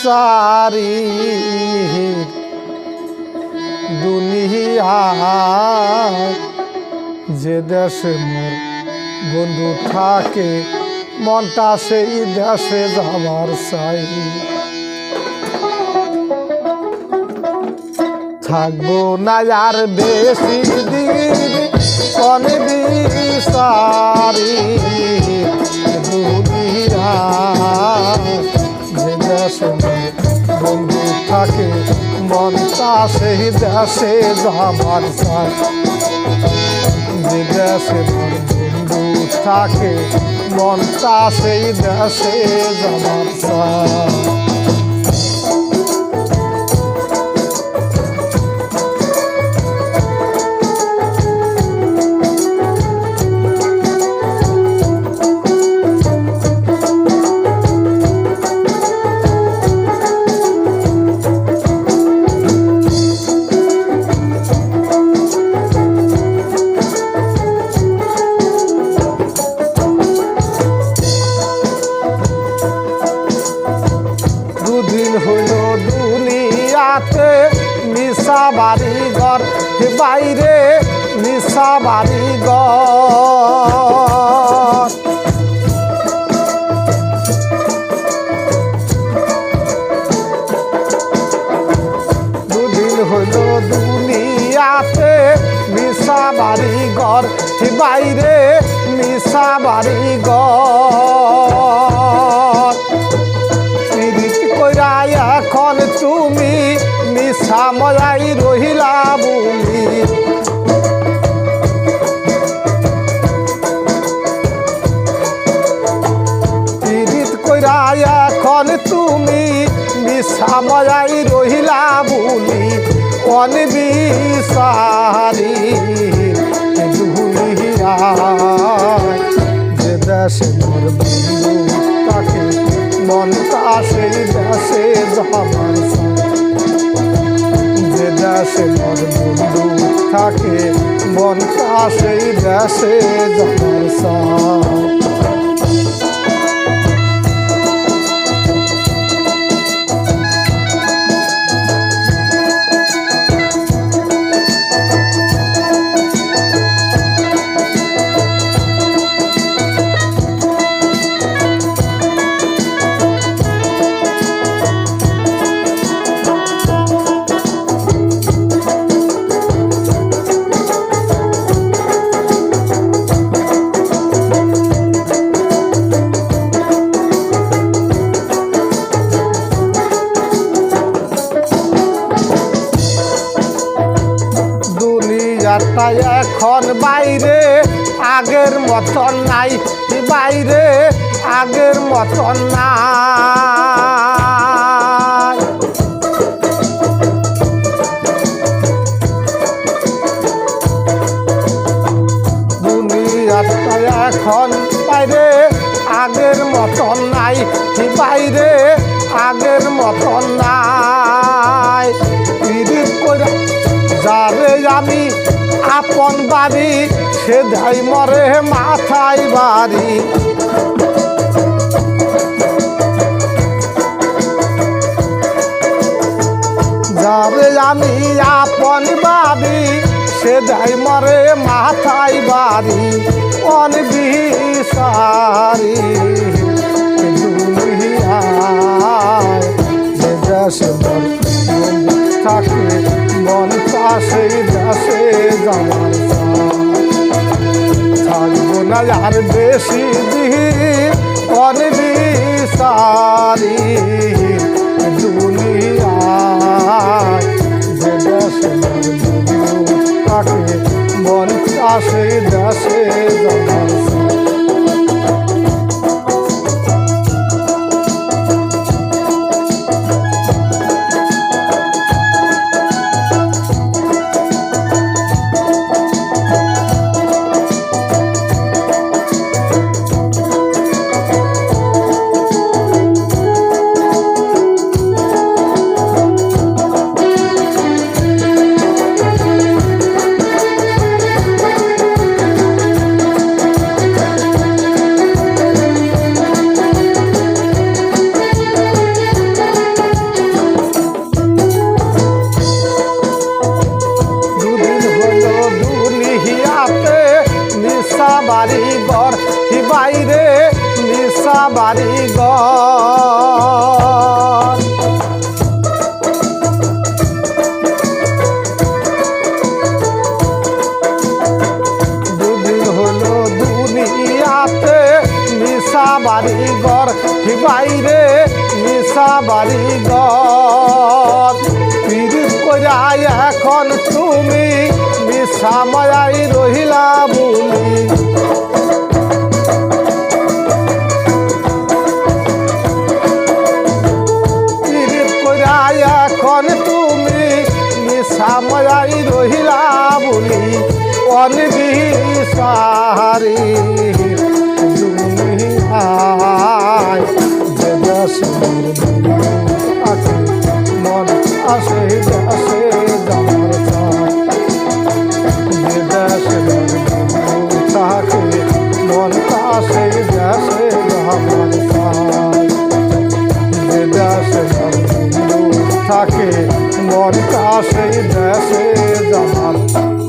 সারি দুনিয়া যে দেশে মোর বন্ধু থাকে মনটা সেই দেশে যাবার চাই থাকবো না আর বেশি দিন কনে বিসারি দুনিয়া যে দেশে বন্ধু থাকে মনটা সেই দেশে যাবার চাই যে দেশে বন্ধু থাকে মনটা সেই দেশে যাবার চাই দুদিন হইল দুনিয়াতে নিশা বাড়ি ঘর বাইরে নিশা বাড়ি ঘর দুদিন হইল দুনিয়াতে নিশা বাড়ি ঘর বাইরে নিশা বাড়ি ঘর এখন তুমি নিশা মজাই রহিলা বলি পীড়িত কইরা এখন তুমি নিশা মজাই রহিলা বলি অনবিসারি দুনিয়া যে দেশে মোর বন্ধু তাকে মনটা সেই দেশে যাবার যে দেশে মোর বন্ধু থাকে মনটা সেই দেশে যাবার এখন বাইরে আগের মতন নাই বাইরে আগের মতন নাই দুনিয়াটা এখন বাইরে আগের মতন নাই বাইরে আগের মতন নাই পীড়িত কইরা যারে আমি আপন বাড়ি সে ধাই মরে মাথায় বাড়ি যারে আমি আপন বাড়ি সে ধাই মরে মাথায় বাড়ি অনবিসারি দুনিয়ায় যে দেশে থাকে মনটা সেই দেশে যাবার থাকবো না আর বেশি দিন অনবিসারি দুনিয়ায় যে দেশে থাকে মনটা সেই দেশে যাবার এখন তুমি মিছা মায়াই রহিলা বলি এখন তুমি মিছা মায়াই রহিলা বলি অনবিসারি দুনিয়ায় যে দেশের আছে মন আসে দেশে যাওয়ার চায় যে দেশের থাকে মন আসে দেশে যাওয়ার চায় যে দেশের থাকে মন আসে দেশে যাওয়ার